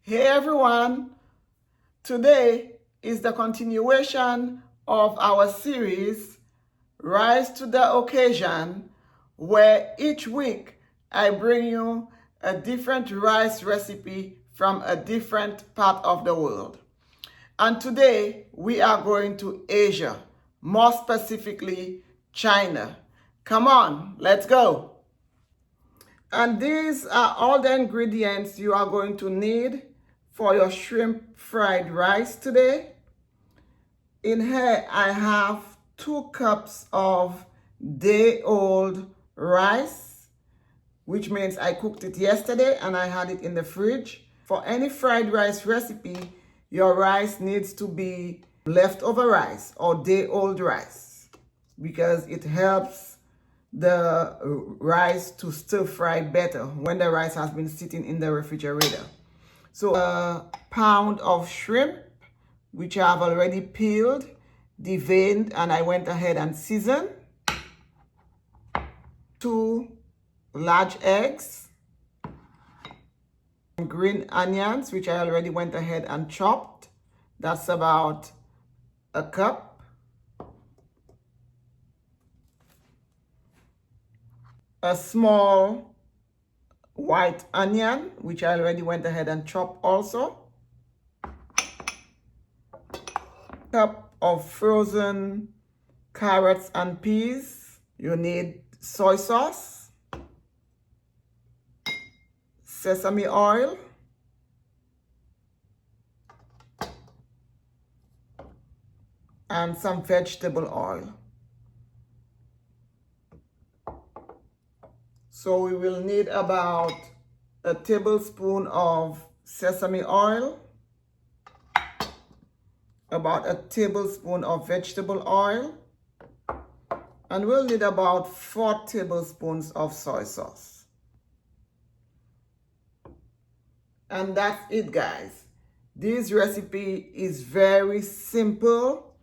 Hey everyone, today is the continuation of our series, Rise to the Occasion, where each week I bring you a different rice recipe from a different part of the world. And today we are going to Asia, more specifically China. Come on, let's go. And these are all the ingredients you are going to need for your shrimp fried rice today. In here, I have 2 cups of day-old rice, which means I cooked it yesterday and I had it in the fridge. For any fried rice recipe, your rice needs to be leftover rice or day-old rice because it helps the rice to stir fry better when the rice has been sitting in the refrigerator. So a pound of shrimp, which I have already peeled, deveined, and I went ahead and seasoned. 2 large eggs, green onions, which I already went ahead and chopped. That's about a cup. A small white onion, which I already went ahead and chopped also. Cup of frozen carrots and peas. You need soy sauce, sesame oil, and some vegetable oil. So we will need about a tablespoon of sesame oil, about a tablespoon of vegetable oil, and we'll need about 4 tablespoons of soy sauce. And that's it, guys. This recipe is very simple,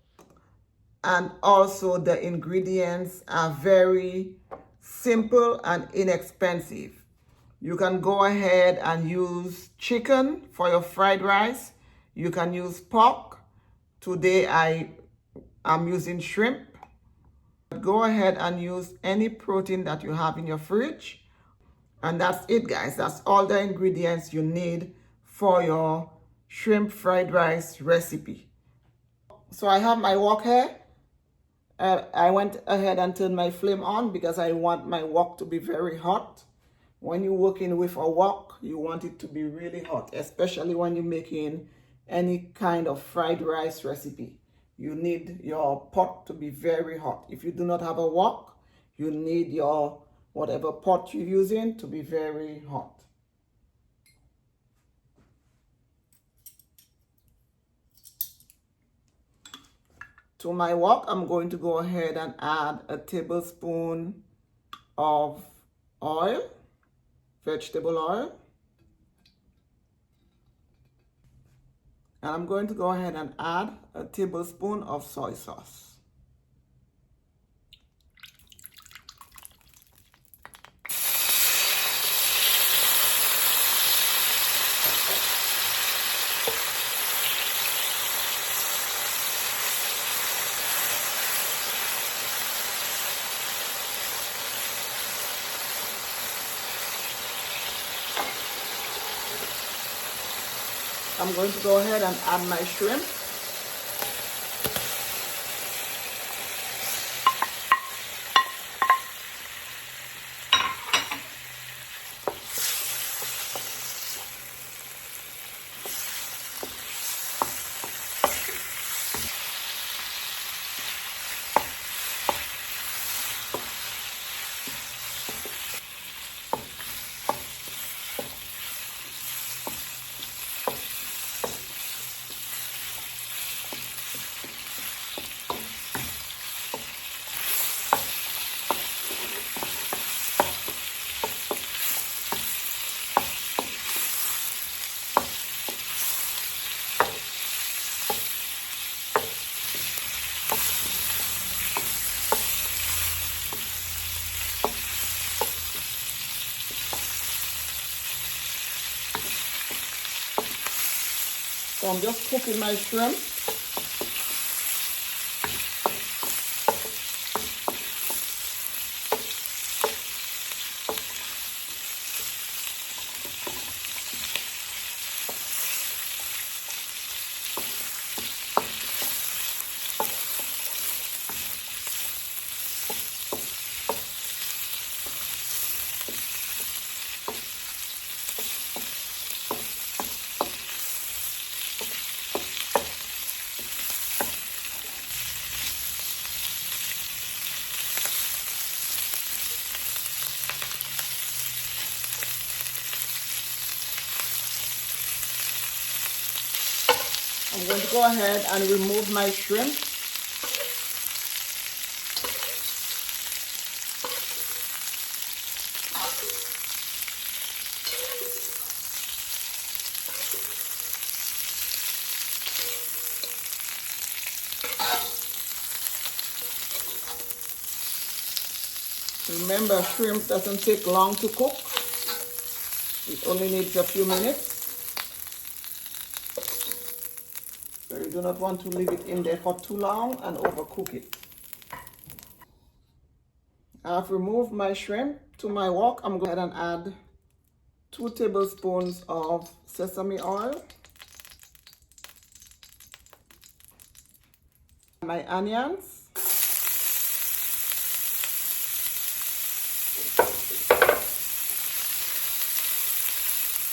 and also the ingredients are very simple and inexpensive. You can go ahead and use chicken for your fried rice. You can use pork. Today I am using shrimp. Go ahead and use any protein that you have in your fridge. And that's it, guys. That's all the ingredients you need for your shrimp fried rice recipe. So I have my wok here. I went ahead and turned my flame on because I want my wok to be very hot. When you're working with a wok, you want it to be really hot, especially when you're making any kind of fried rice recipe. You need your pot to be very hot. If you do not have a wok, you need your whatever pot you're using to be very hot. To my wok, I'm going to go ahead and add a tablespoon of oil, vegetable oil. And I'm going to go ahead and add a tablespoon of soy sauce. I'm going to go ahead and add my shrimp. So I'm just cooking my shrimp. I'm going to go ahead and remove my shrimp. Remember, shrimp doesn't take long to cook. It only needs a few minutes. So you do not want to leave it in there for too long and overcook it. I've removed my shrimp. To my wok, I'm going to go ahead and add 2 tablespoons of sesame oil. My onions.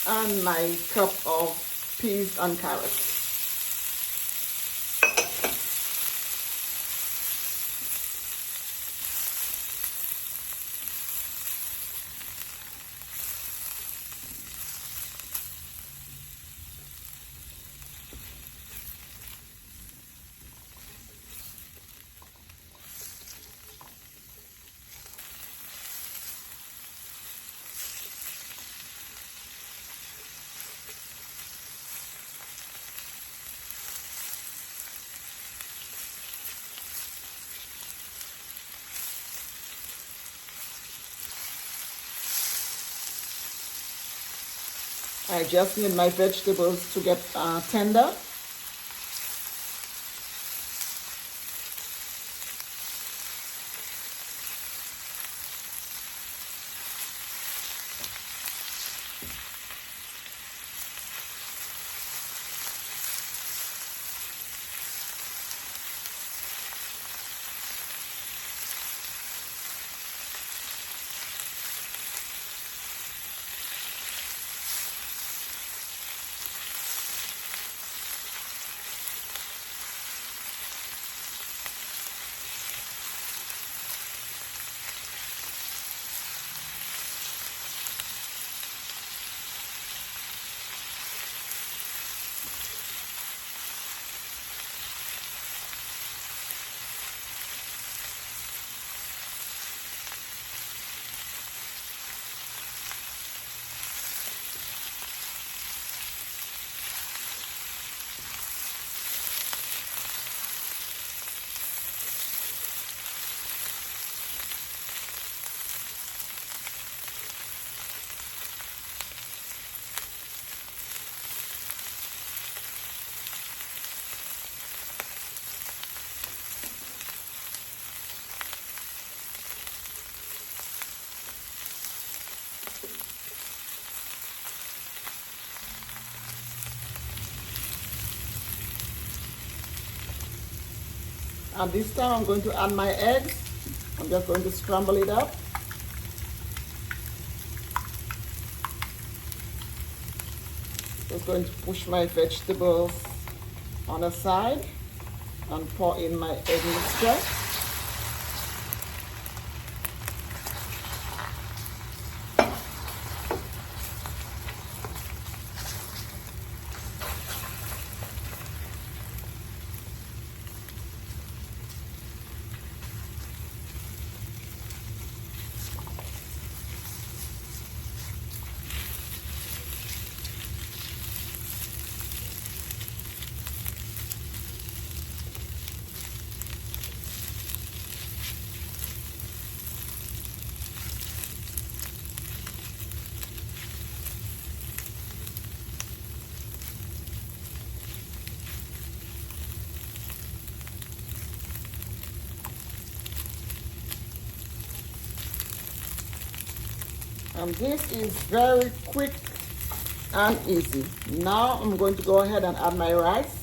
And my cup of peas and carrots. I just need my vegetables to get tender. And this time I'm going to add my eggs. I'm just going to scramble it up. Just going to push my vegetables on the side and pour in my egg mixture. And this is very quick and easy. Now I'm going to go ahead and add my rice.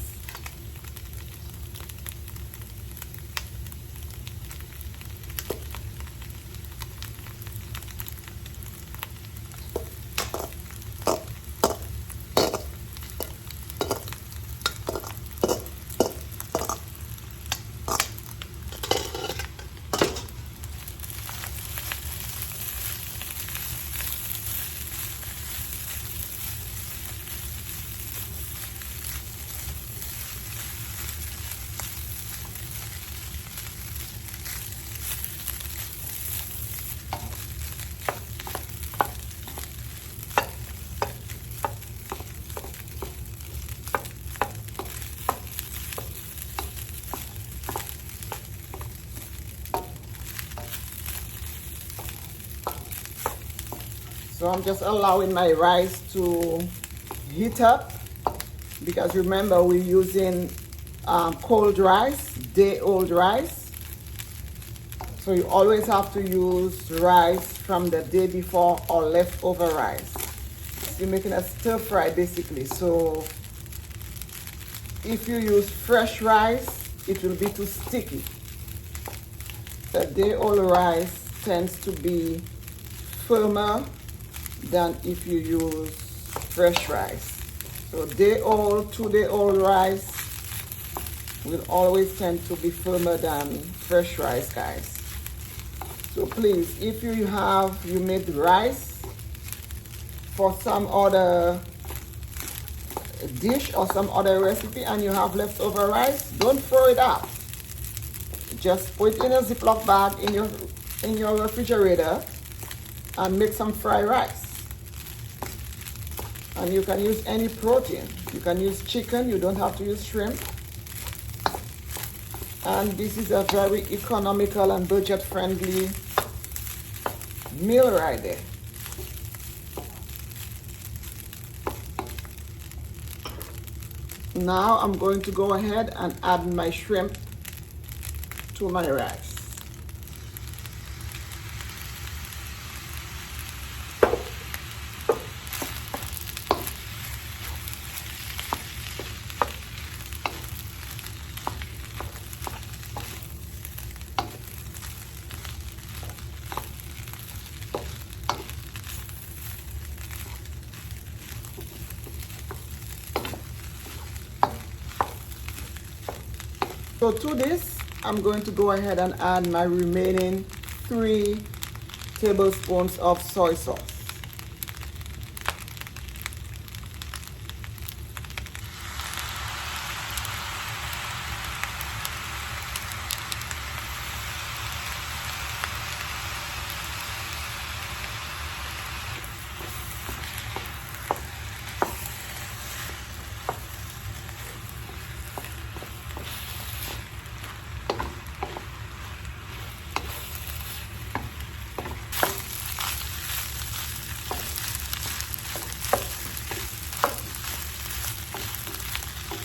So I'm just allowing my rice to heat up, because remember we're using cold rice, day-old rice. So you always have to use rice from the day before or leftover rice. You're making a stir fry basically. So if you use fresh rice, it will be too sticky. The day-old rice tends to be firmer than if you use fresh rice. So day-old, 2-day-old rice will always tend to be firmer than fresh rice, guys. So please, if you made rice for some other dish or some other recipe and you have leftover rice, don't throw it out. Just put it in a Ziploc bag in your refrigerator and make some fried rice. And you can use any protein. You can use chicken, you don't have to use shrimp. And this is a very economical and budget-friendly meal right there. Now I'm going to go ahead and add my shrimp to my rice. So to this, I'm going to go ahead and add my remaining 3 tablespoons of soy sauce.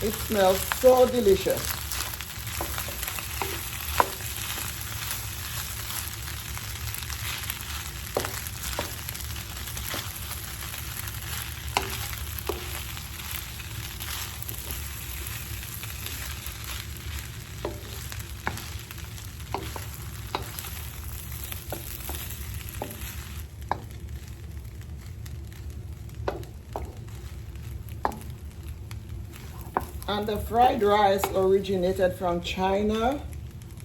It smells so delicious. And the fried rice originated from China,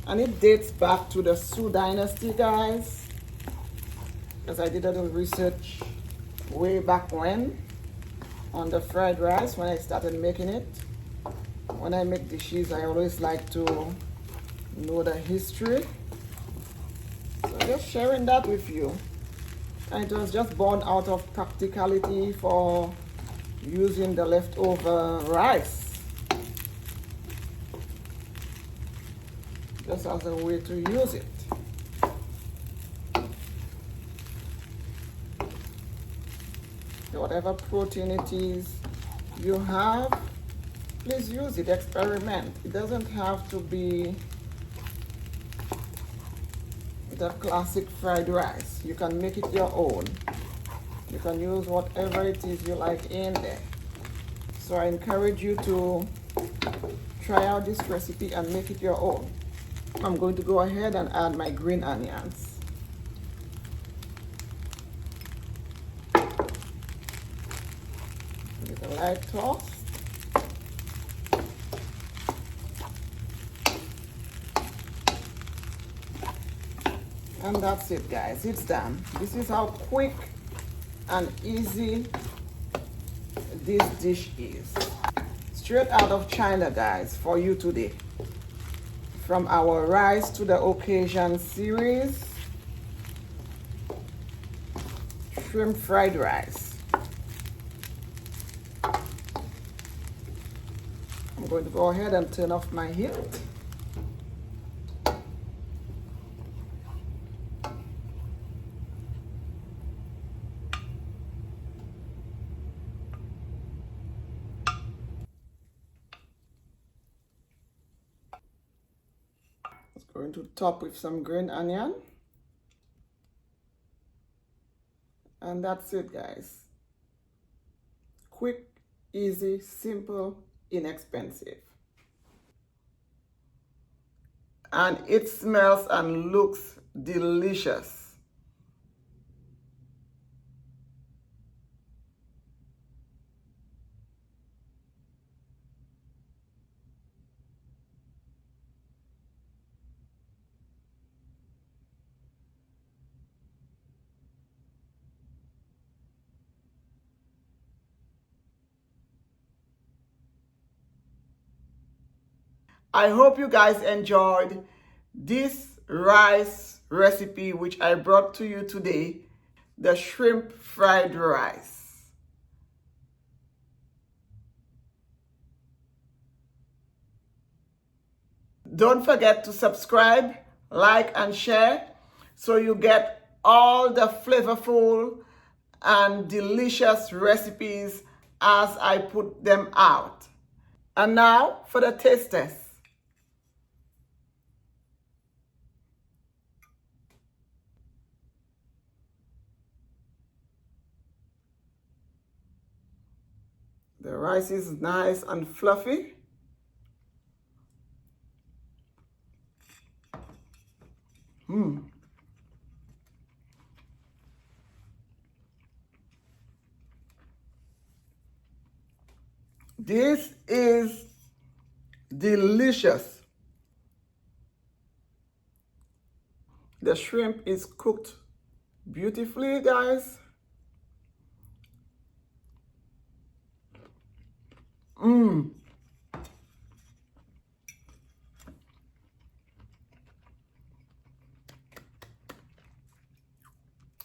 and it dates back to the Sui dynasty, guys, because I did a little research way back when on the fried rice when I started making it. When I make dishes, I always like to know the history. So just sharing that with you. And it was just born out of practicality for using the leftover rice, just as a way to use it. Whatever protein it is you have, please use it, experiment. It doesn't have to be the classic fried rice. You can make it your own. You can use whatever it is you like in there. So I encourage you to try out this recipe and make it your own. I'm going to go ahead and add my green onions. Give it a light toss. And that's it, guys. It's done. This is how quick and easy this dish is. Straight out of China, guys, for you today. From our Rise to the Occasion series, shrimp fried rice. I'm going to go ahead and turn off my heat. Going to top with some green onion. And that's it, guys. Quick, easy, simple, inexpensive. And it smells and looks delicious. I hope you guys enjoyed this rice recipe which I brought to you today, the shrimp fried rice. Don't forget to subscribe, like, and share so you get all the flavorful and delicious recipes as I put them out. And now for the taste test. The rice is nice and fluffy. This is delicious. The shrimp is cooked beautifully, guys.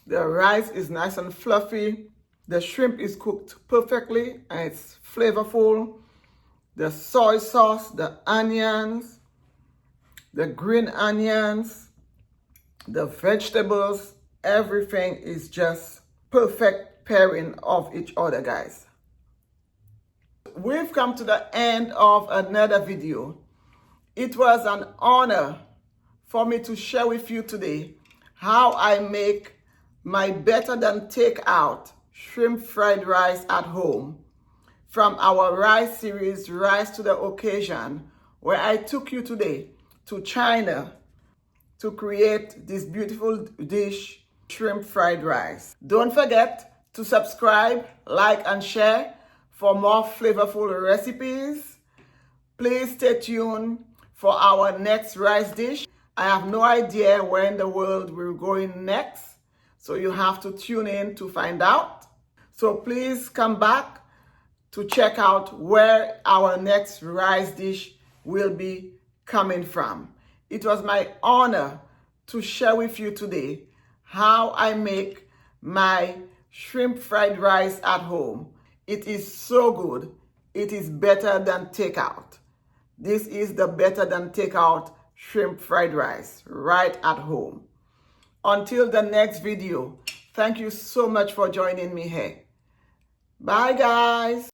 The rice is nice and fluffy. The shrimp is cooked perfectly and it's flavorful. The soy sauce, the onions, the green onions, the vegetables, everything is just perfect pairing of each other, guys. We've come to the end of another video. It was an honor for me to share with you today how I make my better than takeout shrimp fried rice at home from our rice series, Rise to the Occasion, where I took you today to China to create this beautiful dish, shrimp fried rice. Don't forget to subscribe, like, and share for more flavorful recipes. Please stay tuned for our next rice dish. I have no idea where in the world we're going next, so you have to tune in to find out. So please come back to check out where our next rice dish will be coming from. It was my honor to share with you today how I make my shrimp fried rice at home. It is so good. It is better than takeout. This is the better than takeout shrimp fried rice right at home. Until the next video, thank you so much for joining me here. Bye, guys.